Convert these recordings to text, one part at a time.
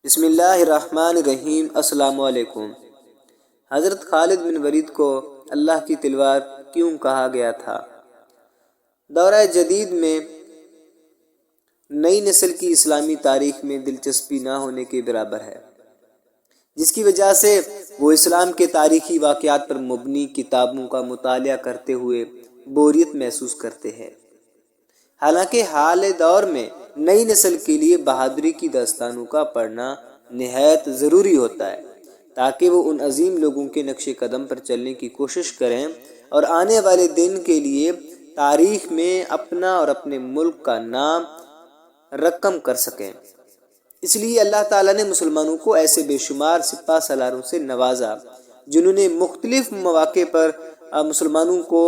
بسم اللہ الرحمن الرحیم۔ السلام علیکم۔ حضرت خالد بن ولید کو اللہ کی تلوار کیوں کہا گیا تھا؟ دورہ جدید میں نئی نسل کی اسلامی تاریخ میں دلچسپی نہ ہونے کے برابر ہے، جس کی وجہ سے وہ اسلام کے تاریخی واقعات پر مبنی کتابوں کا مطالعہ کرتے ہوئے بوریت محسوس کرتے ہیں۔ حالانکہ حال دور میں نئی نسل کے لیے بہادری کی داستانوں کا پڑھنا نہایت ضروری ہوتا ہے، تاکہ وہ ان عظیم لوگوں کے نقش قدم پر چلنے کی کوشش کریں اور آنے والے دن کے لیے تاریخ میں اپنا اور اپنے ملک کا نام رقم کر سکیں۔ اس لیے اللہ تعالیٰ نے مسلمانوں کو ایسے بے شمار سپہ سالاروں سے نوازا جنہوں نے مختلف مواقع پر مسلمانوں کو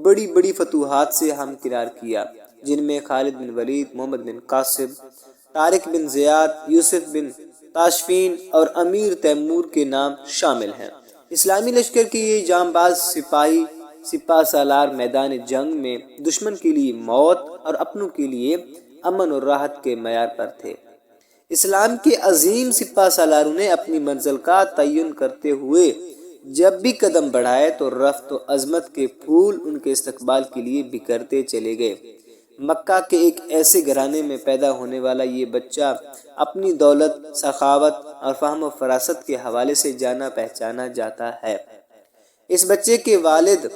بڑی بڑی فتوحات سے ہمکنار کیا، جن میں خالد بن ولید، محمد بن قاسم، طارق بن زیاد، یوسف بن تاشفین اور امیر تیمور کے نام شامل ہیں۔ اسلامی لشکر کے یہ جانباز سپہ سالار میدان جنگ میں دشمن کے لیے موت اور اپنوں کے لیے امن اور راحت کے معیار پر تھے۔ اسلام کے عظیم سپہ سالاروں نے اپنی منزل کا تعین کرتے ہوئے جب بھی قدم بڑھائے تو رفت و عظمت کے پھول ان کے استقبال کے لیے بکھرتے چلے گئے۔ مکہ کے ایک ایسے گھرانے میں پیدا ہونے والا یہ بچہ اپنی دولت، سخاوت اور فہم و فراست کے حوالے سے جانا پہچانا جاتا ہے۔ اس بچے کے والد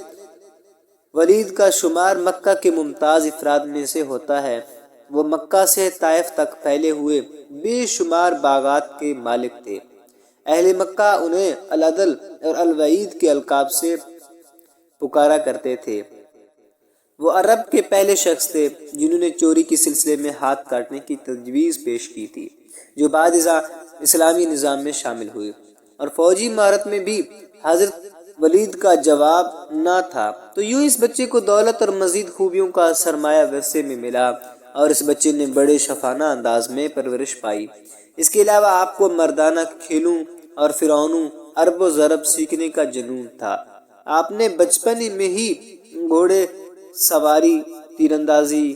ولید کا شمار مکہ کے ممتاز افراد میں سے ہوتا ہے۔ وہ مکہ سے طائف تک پھیلے ہوئے بے شمار باغات کے مالک تھے۔ اہل مکہ انہیں العدل اور الوعید کے القاب سے پکارا کرتے تھے۔ وہ عرب کے پہلے شخص تھے جنہوں نے چوری کے سلسلے میں ہاتھ کاٹنے کی تجویز پیش کی تھی، جو بعد ازاں اسلامی نظام میں شامل ہوئی، اور فوجی مہارت میں بھی حضرت ولید کا جواب نہ تھا۔ تو یوں اس بچے کو دولت اور مزید خوبیوں کا سرمایہ ورثے میں ملا، اور اس بچے نے بڑے شفانہ انداز میں پرورش پائی۔ اس کے علاوہ آپ کو مردانہ کھیلوں اور فرعونوں عرب و ضرب سیکھنے کا جنون تھا۔ آپ نے بچپن میں ہی گھوڑے سواری، تیر اندازی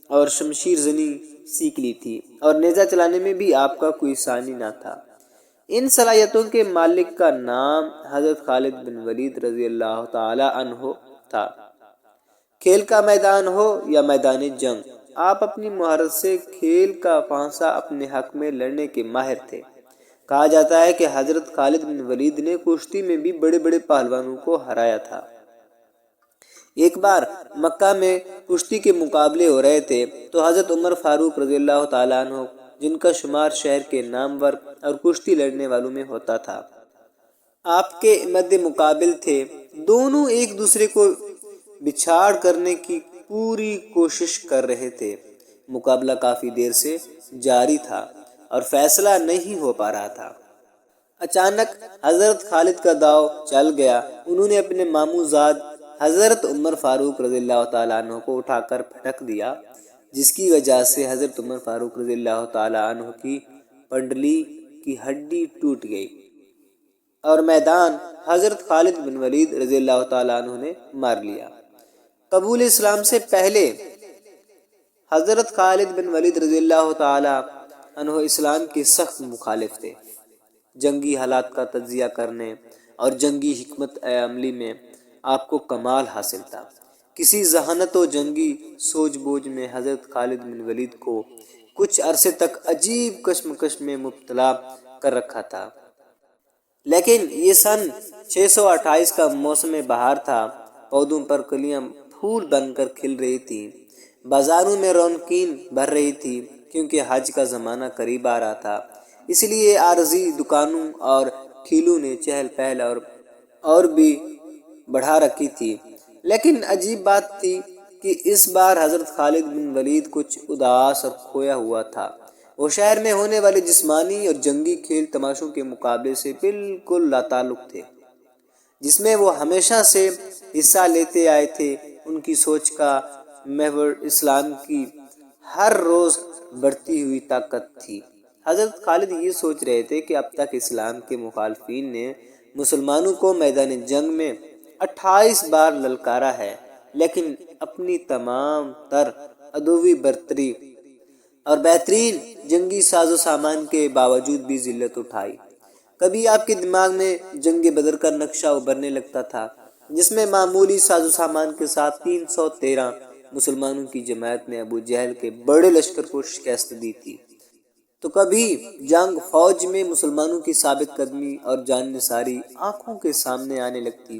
اور شمشیر زنی سیکھ لی تھی، اور نیزہ چلانے میں بھی آپ کا کوئی ثانی نہ تھا۔ ان صلاحیتوں کے مالک کا نام حضرت خالد بن ولید رضی اللہ تعالی عنہ تھا۔ کھیل کا میدان ہو یا میدان جنگ، آپ اپنی مہارت سے کھیل کا پانسا اپنے حق میں لڑنے کے ماہر تھے۔ کہا جاتا ہے کہ حضرت خالد بن ولید نے کشتی میں بھی بڑے بڑے پہلوانوں کو ہرایا تھا۔ ایک بار مکہ میں کشتی کے مقابلے ہو رہے تھے تو حضرت عمر فاروق رضی اللہ تعالیٰ عنہ، جن کا شمار شہر کے نامور اور کشتی لڑنے والوں میں ہوتا تھا، آپ کے مد مقابل تھے۔ دونوں ایک دوسرے کو بچھاڑ کرنے کی پوری کوشش کر رہے تھے۔ مقابلہ کافی دیر سے جاری تھا اور فیصلہ نہیں ہو پا رہا تھا۔ اچانک حضرت خالد کا داؤ چل گیا۔ انہوں نے اپنے ماموں زاد حضرت عمر فاروق رضی اللہ تعالیٰ عنہ کو اٹھا کر پھٹک دیا، جس کی وجہ سے حضرت عمر فاروق رضی اللہ تعالیٰ عنہ کی پنڈلی کی ہڈی ٹوٹ گئی، اور میدان حضرت خالد بن ولید رضی اللہ تعالیٰ عنہ نے مار لیا۔ قبول اسلام سے پہلے حضرت خالد بن ولید رضی اللہ تعالیٰ عنہ اسلام کے سخت مخالف تھے۔ جنگی حالات کا تجزیہ کرنے اور جنگی حکمت عملی میں آپ کو کمال حاصل تھا۔ کسی ذہانت و جنگی سوجھ بوجھ میں حضرت خالد بن ولید کو کچھ عرصے تک عجیب کشمکش میں مبتلا کر رکھا تھا۔ لیکن یہ سن 628 کا موسم بہار تھا۔ پودوں پر کلیاں پھول بن کر کھل رہی تھیں، بازاروں میں رونقیں بھر رہی تھی، کیونکہ حج کا زمانہ قریب آ رہا تھا۔ اس لیے عارضی دکانوں اور ٹھیلوں نے چہل پہل اور بھی بڑھا رکھی تھی۔ لیکن عجیب بات تھی کہ اس بار حضرت خالد بن ولید کچھ اداس اور کھویا ہوا تھا۔ وہ شہر میں ہونے والے جسمانی اور جنگی کھیل تماشوں کے مقابلے سے بالکل لاتعلق تھے، جس میں وہ ہمیشہ سے حصہ لیتے آئے تھے۔ ان کی سوچ کا محور اسلام کی ہر روز بڑھتی ہوئی طاقت تھی۔ حضرت خالد یہ سوچ رہے تھے کہ اب تک اسلام کے مخالفین نے مسلمانوں کو میدان جنگ میں 28 بار للکارا ہے، لیکن اپنی تمام تر عدوی برتری اور بہترین جنگی ساز و سامان کے باوجود بھی ذلت اٹھائی۔ کبھی آپ کے دماغ میں جنگ بدر کا نقشہ ابھرنے لگتا تھا، جس میں معمولی ساز و سامان کے ساتھ 313 مسلمانوں کی جماعت نے ابو جہل کے بڑے لشکر کو شکست دی تھی۔ تو کبھی جنگ فوج میں مسلمانوں کی ثابت قدمی اور جان نثاری آنکھوں کے سامنے آنے لگتی،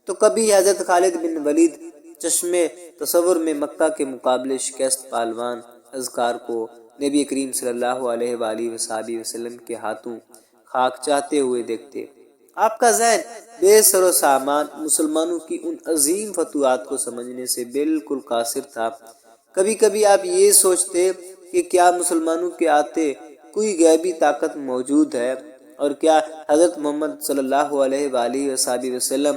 تو کبھی حضرت خالد بن ولید چشمے تصور میں مکہ کے مقابلے شکست پالوان اذکار کو نبی کریم صلی اللہ علیہ وآلہ وسلم کے ہاتھوں خاک چاہتے ہوئے دیکھتے۔ آپ کا ذہن بے سر و سامان مسلمانوں کی ان عظیم فتوحات کو سمجھنے سے بالکل قاصر تھا۔ کبھی کبھی آپ یہ سوچتے کہ کیا مسلمانوں کے آتے کوئی غیبی طاقت موجود ہے، اور کیا حضرت محمد صلی اللہ علیہ وآلہ وسلم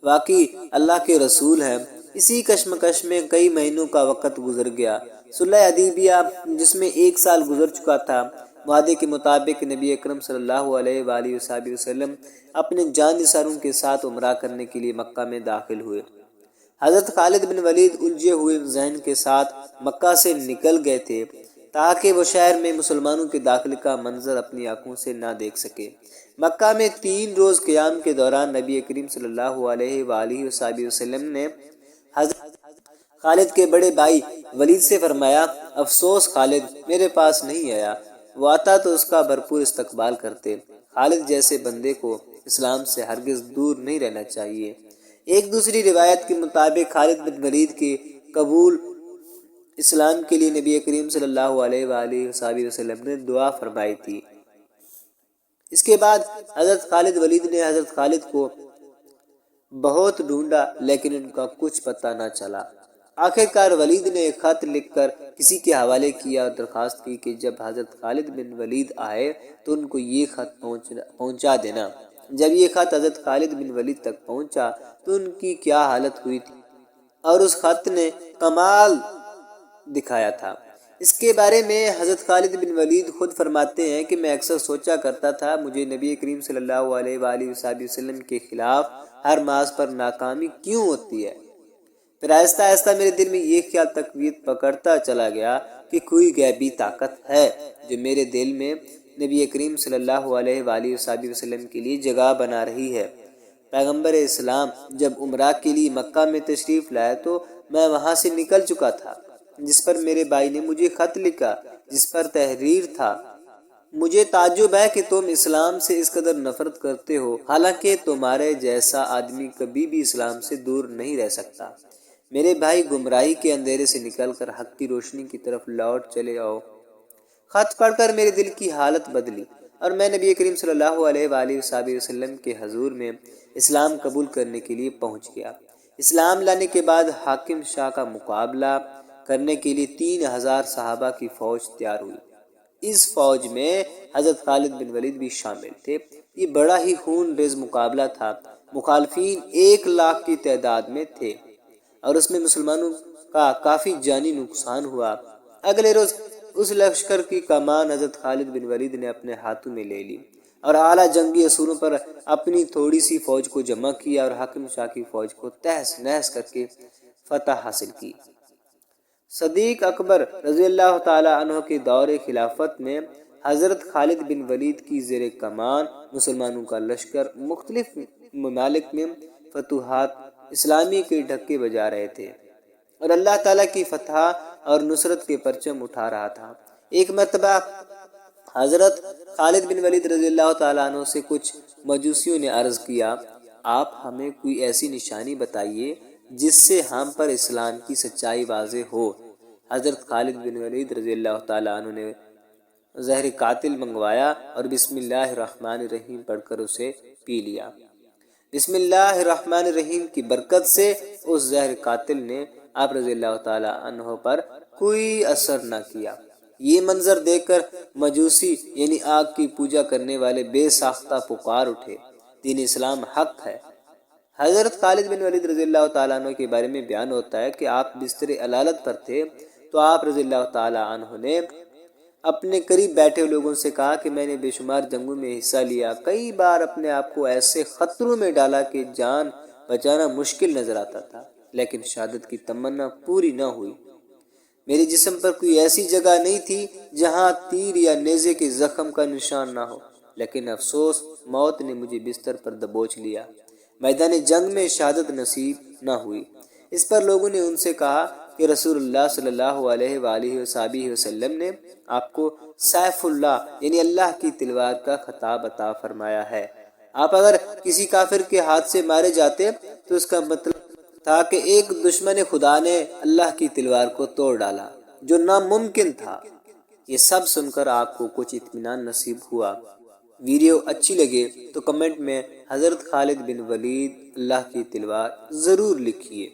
واقعی اللہ کے رسول ہیں۔ اسی کشمکش میں کئی مہینوں کا وقت گزر گیا۔ صلح حدیبیہ جس میں 1 سال گزر چکا تھا، وعدے کے مطابق نبی اکرم صلی اللہ علیہ وآلہ وسلم اپنے جان نثاروں کے ساتھ عمرہ کرنے کے لیے مکہ میں داخل ہوئے۔ حضرت خالد بن ولید الجھے ہوئے ذہن کے ساتھ مکہ سے نکل گئے تھے تاکہ وہ شہر میں مسلمانوں کے داخلے کا منظر اپنی آنکھوں سے نہ دیکھ سکے۔ مکہ میں 3 روز قیام کے دوران نبی کریم صلی اللہ علیہ وآلہ وسلم نے حضرت خالد کے بڑے بھائی ولید سے فرمایا، افسوس خالد میرے پاس نہیں آیا، وہ آتا تو اس کا بھرپور استقبال کرتے۔ خالد جیسے بندے کو اسلام سے ہرگز دور نہیں رہنا چاہیے۔ ایک دوسری روایت کے مطابق خالد بن ولید کے قبول اسلام کے لیے نبی کریم صلی اللہ علیہ وآلہ وسلم نے دعا فرمائی تھی۔ اس کے بعد حضرت خالد ولید نے حضرت خالد کو بہت ڈھونڈا، لیکن ان کا کچھ پتہ نہ چلا۔ آخر کار ولید نے ایک خط لکھ کر کسی کے حوالے کیا اور درخواست کی کہ جب حضرت خالد بن ولید آئے تو ان کو یہ خط پہنچا دینا۔ جب یہ خط حضرت خالد بن ولید تک پہنچا تو ان کی کیا حالت ہوئی تھی، اور اس خط نے کمال دکھایا تھا۔ اس کے بارے میں حضرت خالد بن ولید خود فرماتے ہیں کہ میں اکثر سوچا کرتا تھا مجھے نبی کریم صلی اللہ علیہ وآلہ وسلم کے خلاف ہر محاذ پر ناکامی کیوں ہوتی ہے۔ پھر آہستہ آہستہ میرے دل میں یہ خیال تقویت پکڑتا چلا گیا کہ کوئی غیبی طاقت ہے جو میرے دل میں نبی کریم صلی اللہ علیہ وآلہ وسلم کے لیے جگہ بنا رہی ہے۔ پیغمبر اسلام جب عمرہ کے لیے مکہ میں تشریف لائے تو میں وہاں سے نکل چکا تھا، جس پر میرے بھائی نے مجھے خط لکھا جس پر تحریر تھا، مجھے تعجب ہے کہ تم اسلام سے اس قدر نفرت کرتے ہو، حالانکہ تمہارے جیسا آدمی کبھی بھی اسلام سے دور نہیں رہ سکتا۔ میرے بھائی گمراہی کے اندھیرے سے نکل کر حق کی روشنی کی طرف لوٹ چلے آؤ۔ خط پڑھ کر میرے دل کی حالت بدلی اور میں نبی کریم صلی اللہ علیہ وآلہ وسلم کے حضور میں اسلام قبول کرنے کے لیے پہنچ گیا۔ اسلام لانے کے بعد حاکم شاہ کا مقابلہ کرنے کے لیے 3000 صحابہ کی فوج تیار ہوئی۔ اس فوج میں حضرت خالد بن ولید بھی شامل تھے۔ یہ بڑا ہی خون ریز مقابلہ تھا۔ مخالفین 1 لاکھ کی تعداد میں تھے اور اس میں مسلمانوں کا کافی جانی نقصان ہوا۔ اگلے روز اس لشکر کی کمان حضرت خالد بن ولید نے اپنے ہاتھوں میں لے لی اور اعلیٰ جنگی اصولوں پر اپنی تھوڑی سی فوج کو جمع کیا اور حاکم شاہ کی فوج کو تہس نہس کر کے فتح حاصل کی۔ صدیق اکبر رضی اللہ تعالی عنہ کے دور خلافت میں حضرت خالد بن ولید کی زیر کمان مسلمانوں کا لشکر مختلف ممالک میں فتوحات اسلامی کے ڈھکے بجا رہے تھے اور اللہ تعالیٰ کی فتح اور نصرت کے پرچم اٹھا رہا تھا۔ ایک مرتبہ حضرت خالد بن ولید رضی اللہ تعالیٰ عنہ سے کچھ مجوسیوں نے عرض کیا، آپ ہمیں کوئی ایسی نشانی بتائیے جس سے ہم پر اسلام کی سچائی واضح ہو۔ حضرت خالد بن ولید رضی اللہ تعالیٰ عنہ نے زہر قاتل منگوایا اور بسم اللہ الرحمن الرحیم پڑھ کر اسے پی لیا۔ بسم اللہ الرحمن الرحیم کی برکت سے اس زہر قاتل نے آپ رضی اللہ تعالیٰ عنہ پر کوئی اثر نہ کیا۔ یہ منظر دیکھ کر مجوسی یعنی آگ کی پوجا کرنے والے بے ساختہ پکار اٹھے، دین اسلام حق ہے۔ حضرت خالد بن ولید رضی اللہ تعالیٰ عنہ کے بارے میں بیان ہوتا ہے کہ آپ بستر علالت پر تھے تو آپ رضی اللہ تعالیٰ عنہ نے اپنے قریب بیٹھے لوگوں سے کہا کہ میں نے بے شمار جنگوں میں حصہ لیا، کئی بار اپنے آپ کو ایسے خطروں میں ڈالا کہ جان بچانا مشکل نظر آتا تھا، لیکن شہادت کی تمنا پوری نہ ہوئی۔ میرے جسم پر کوئی ایسی جگہ نہیں تھی جہاں تیر یا نیزے کے زخم کا نشان نہ ہو، لیکن افسوس موت نے مجھے بستر پر دبوچ لیا۔ میدان جنگ میں شہادت نصیب نہ ہوئی۔ اس پر لوگوں نے ان سے کہا کہ رسول اللہ صلی اللہ علیہ وآلہ وصحبہ وسلم نے آپ کو سیف اللہ یعنی اللہ کی تلوار کا خطاب عطا فرمایا ہے۔ آپ اگر کسی کافر کے ہاتھ سے مارے جاتے تو اس کا مطلب تھا کہ ایک دشمن خدا نے اللہ کی تلوار کو توڑ ڈالا، جو ناممکن تھا۔ یہ سب سن کر آپ کو کچھ اطمینان نصیب ہوا۔ ویڈیو اچھی لگے تو کمنٹ میں حضرت خالد بن ولید اللہ کی تلوار ضرور لکھیے۔